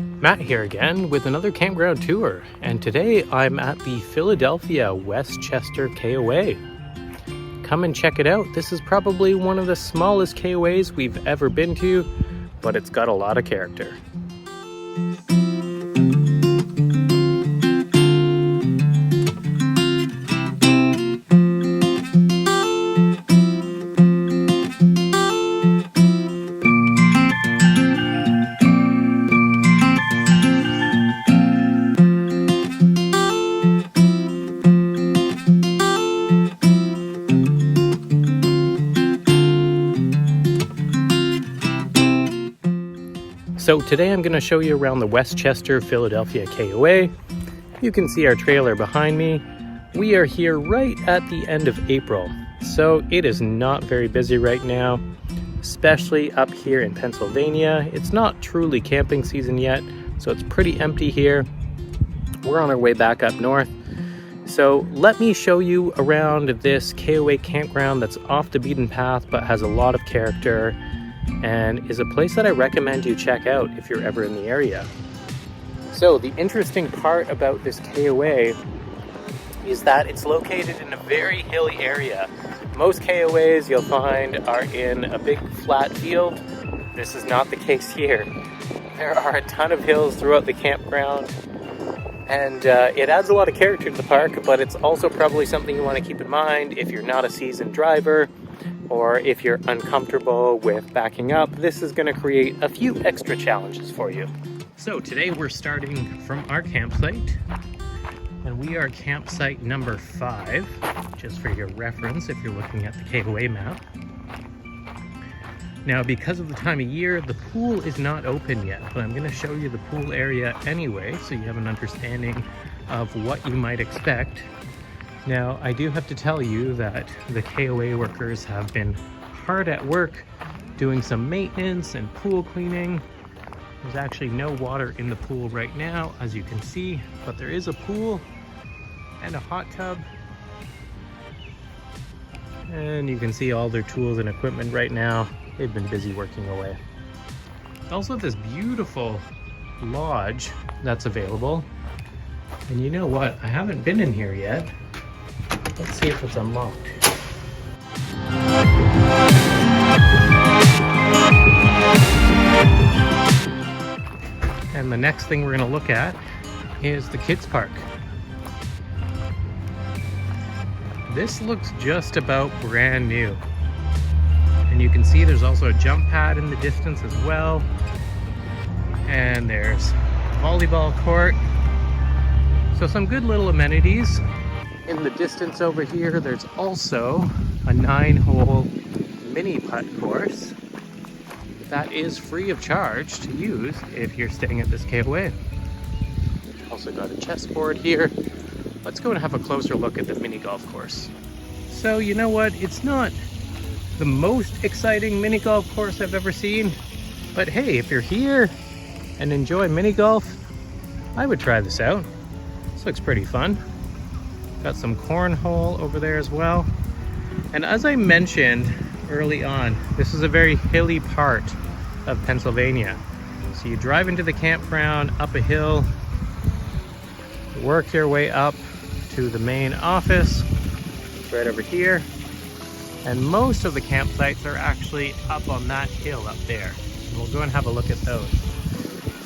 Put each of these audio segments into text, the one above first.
Matt here again with another campground tour, and today I'm at the Philadelphia West Chester KOA. Come and check it out. This is probably one of the smallest KOAs we've ever been to, but it's got a lot of character. So today I'm going to show you around the West Chester Philadelphia KOA. You can see our trailer behind me. We are here right at the end of April, so it is not very busy right now, especially up here in Pennsylvania. It's not truly camping season yet, so it's pretty empty here. We're on our way back up north. So let me show you around this KOA campground that's off the beaten path but has a lot of character, and is a place that I recommend you check out if you're ever in the area. So the interesting part about this KOA is that it's located in a very hilly area. Most KOAs you'll find are in a big flat field. This is not the case here. There are a ton of hills throughout the campground, and it adds a lot of character to the park, but it's also probably something you want to keep in mind if you're not a seasoned driver, or if you're uncomfortable with backing up. This is going to create a few extra challenges for you. So today we're starting from our campsite, and we are campsite number 5, just for your reference if you're looking at the KOA map. Now, because of the time of year, the pool is not open yet, but I'm going to show you the pool area anyway, so you have an understanding of what you might expect. Now, I do have to tell you that the KOA workers have been hard at work doing some maintenance and pool cleaning. There's actually no water in the pool right now, as you can see, but there is a pool and a hot tub. And you can see all their tools and equipment right now. They've been busy working away. Also, this beautiful lodge that's available. And you know what? I haven't been in here yet. Let's see if it's unlocked. And the next thing we're going to look at is the kids park. This looks just about brand new. And you can see there's also a jump pad in the distance as well. And there's a volleyball court. So some good little amenities. In the distance over here, there's also a 9-hole mini putt course that is free of charge to use if you're staying at this KOA. Also got a chessboard here. Let's go and have a closer look at the mini golf course. So you know what? It's not the most exciting mini golf course I've ever seen, but hey, if you're here and enjoy mini golf, I would try this out. This looks pretty fun. Got some cornhole over there as well. And as I mentioned early on, this is a very hilly part of Pennsylvania. So you drive into the campground up a hill, work your way up to the main office, right over here. And most of the campsites are actually up on that hill up there. And we'll go and have a look at those.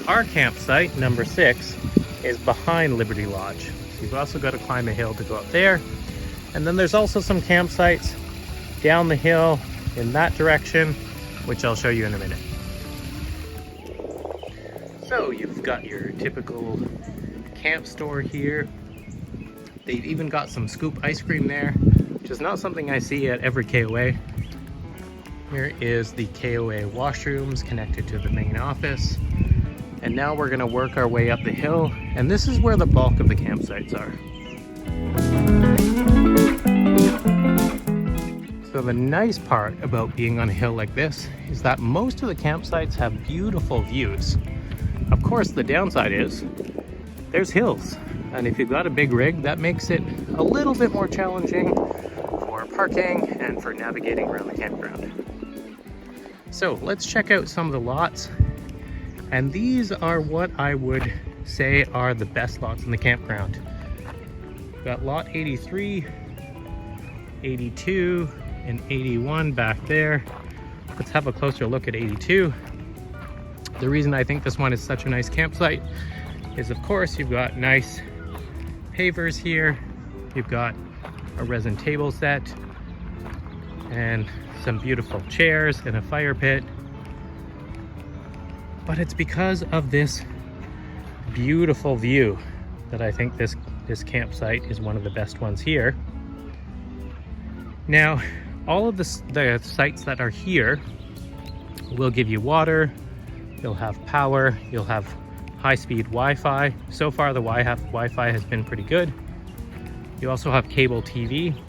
Our campsite, number 6, is behind Liberty Lodge. You've also got to climb a hill to go up there. And then there's also some campsites down the hill in that direction, which I'll show you in a minute. So you've got your typical camp store here. They've even got some scoop ice cream there, which is not something I see at every KOA. Here is the KOA washrooms connected to the main office. And now we're going to work our way up the hill, and this is where the bulk of the campsites are. So the nice part about being on a hill like this is that most of the campsites have beautiful views. Of course, the downside is there's hills, and if you've got a big rig, that makes it a little bit more challenging for parking and for navigating around the campground. So let's check out some of the lots And these are what I would say are the best lots in the campground. We've got lot 83, 82, and 81 back there. Let's have a closer look at 82. The reason I think this one is such a nice campsite is, of course, you've got nice pavers here. You've got a resin table set and some beautiful chairs and a fire pit. But it's because of this beautiful view that I think this campsite is one of the best ones here. Now, all of the sites that are here will give you water, you'll have power, you'll have high-speed Wi-Fi. So far the Wi-Fi has been pretty good. You also have cable TV.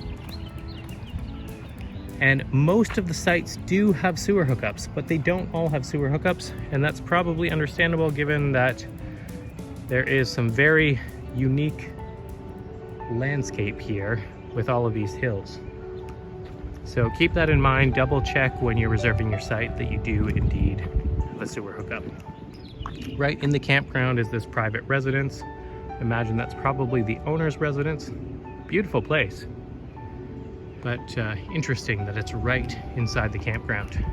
And most of the sites do have sewer hookups, but they don't all have sewer hookups, and that's probably understandable given that there is some very unique landscape here with all of these hills. So keep that in mind, double check when you're reserving your site that you do indeed have a sewer hookup. Right in the campground is this private residence. Imagine that's probably the owner's residence. Beautiful place. But interesting that it's right inside the campground.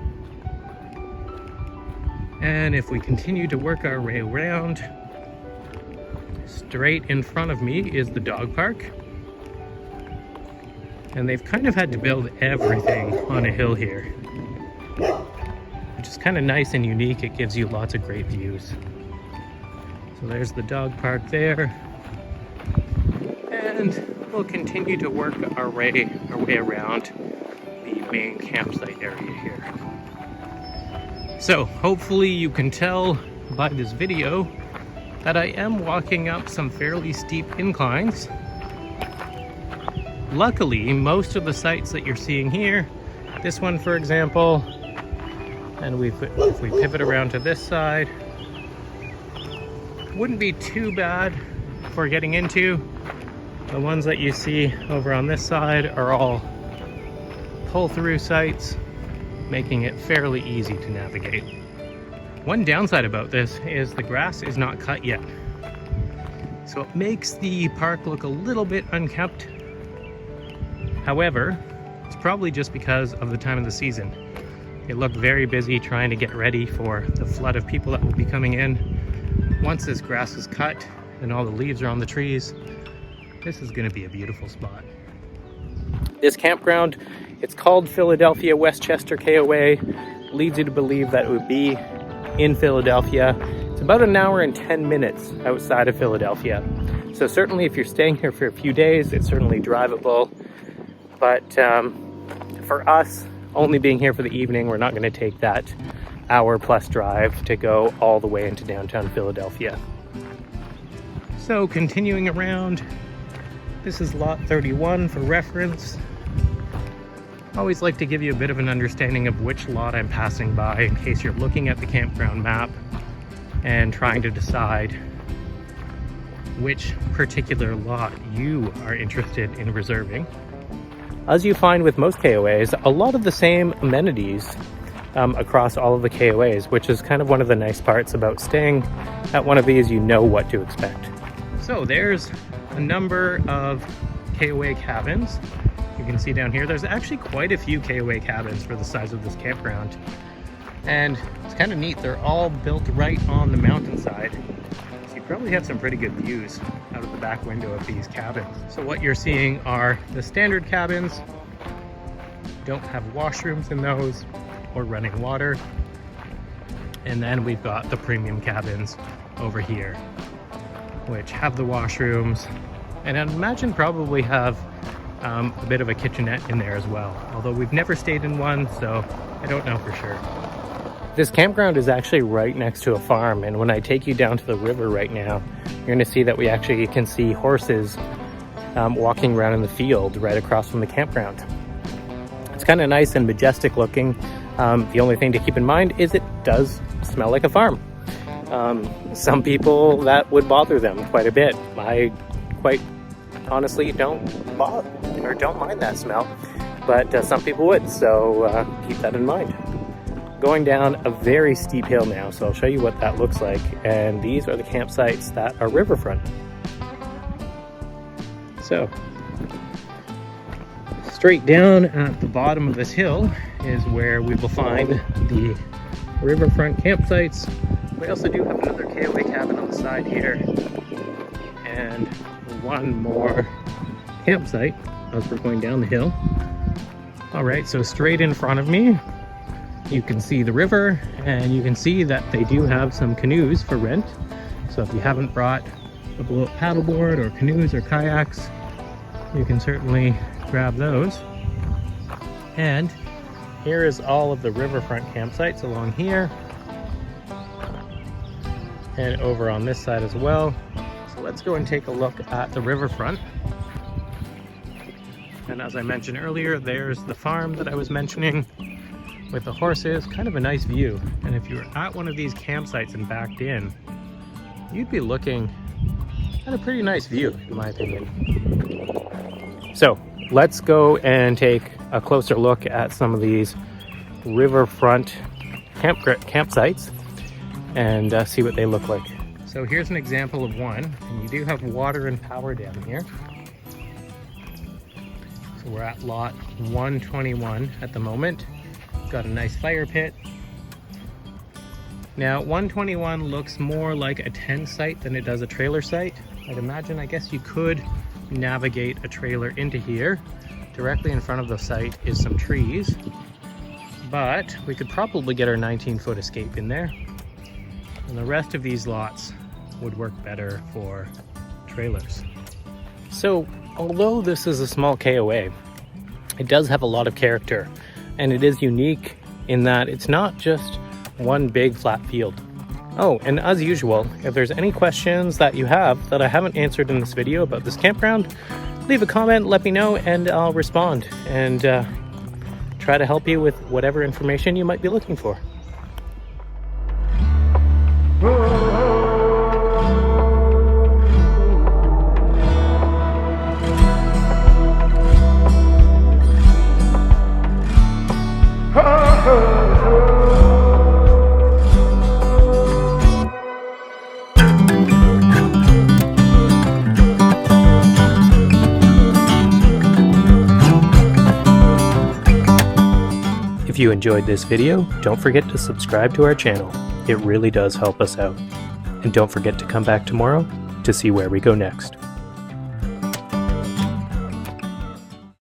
And if we continue to work our way around, straight in front of me is the dog park. And they've kind of had to build everything on a hill here, which is kind of nice and unique. It gives you lots of great views. So there's the dog park there. And we'll continue to work our way around the main campsite area here. So hopefully you can tell by this video that I am walking up some fairly steep inclines. Luckily, most of the sites that you're seeing here, this one for example, and if we pivot around to this side, wouldn't be too bad for getting into. The ones that you see over on this side are all pull-through sites, making it fairly easy to navigate. One downside about this is the grass is not cut yet, so it makes the park look a little bit unkempt. However, it's probably just because of the time of the season. They look very busy trying to get ready for the flood of people that will be coming in. Once this grass is cut and all the leaves are on the trees, this is going to be a beautiful spot. This campground, it's called Philadelphia West Chester KOA, leads you to believe that it would be in Philadelphia. It's about an hour and 10 minutes outside of Philadelphia. So certainly if you're staying here for a few days, it's certainly drivable. But for us, only being here for the evening, we're not going to take that hour-plus drive to go all the way into downtown Philadelphia. So continuing around, this is lot 31 for reference. I always like to give you a bit of an understanding of which lot I'm passing by in case you're looking at the campground map and trying to decide which particular lot you are interested in reserving. As you find with most KOAs, a lot of the same amenities across all of the KOAs, which is kind of one of the nice parts about staying at one of these. You know what to expect. So there's a number of KOA cabins. You can see down here, there's actually quite a few KOA cabins for the size of this campground. And it's kind of neat, they're all built right on the mountainside. So you probably have some pretty good views out of the back window of these cabins. So what you're seeing are the standard cabins. Don't have washrooms in those or running water. And then we've got the premium cabins over here, which have the washrooms, and I'd imagine probably have a bit of a kitchenette in there as well. Although we've never stayed in one, so I don't know for sure. This campground is actually right next to a farm, and when I take you down to the river right now, you're going to see that we actually can see horses walking around in the field right across from the campground. It's kind of nice and majestic looking. The only thing to keep in mind is it does smell like a farm. Some people, that would bother them quite a bit. I quite honestly don't mind that smell, but some people would, so keep that in mind. going down a very steep hill now, so I'll show you what that looks like. And these are the campsites that are riverfront. So, straight down at the bottom of this hill is where we will find the riverfront campsites. We also do have another KOA cabin on the side here, and one more campsite as we're going down the hill. All right, so straight in front of me, you can see the river, and you can see that they do have some canoes for rent. So if you haven't brought a blow-up paddleboard or canoes or kayaks, you can certainly grab those. And here is all of the riverfront campsites along here and over on this side as well. So let's go and take a look at the riverfront. And as I mentioned earlier, there's the farm that I was mentioning with the horses. Kind of a nice view. And if you were at one of these campsites and backed in, you'd be looking at a pretty nice view, in my opinion. So let's go and take a closer look at some of these riverfront campsites and see what they look like. So here's an example of one, and you do have water and power down here. So we're at lot 121 at the moment. Got a nice fire pit. Now 121 looks more like a tent site than it does a trailer site. I'd imagine, I guess you could navigate a trailer into here. Directly in front of the site is some trees, but we could probably get our 19-foot escape in there. And the rest of these lots would work better for trailers. So although this is a small KOA, it does have a lot of character, and it is unique in that it's not just one big flat field. Oh, and as usual, if there's any questions that you have that I haven't answered in this video about this campground, leave a comment, let me know, and I'll respond and try to help you with whatever information you might be looking for. If you enjoyed this video, don't forget to subscribe to our channel. It really does help us out. And don't forget to come back tomorrow to see where we go next.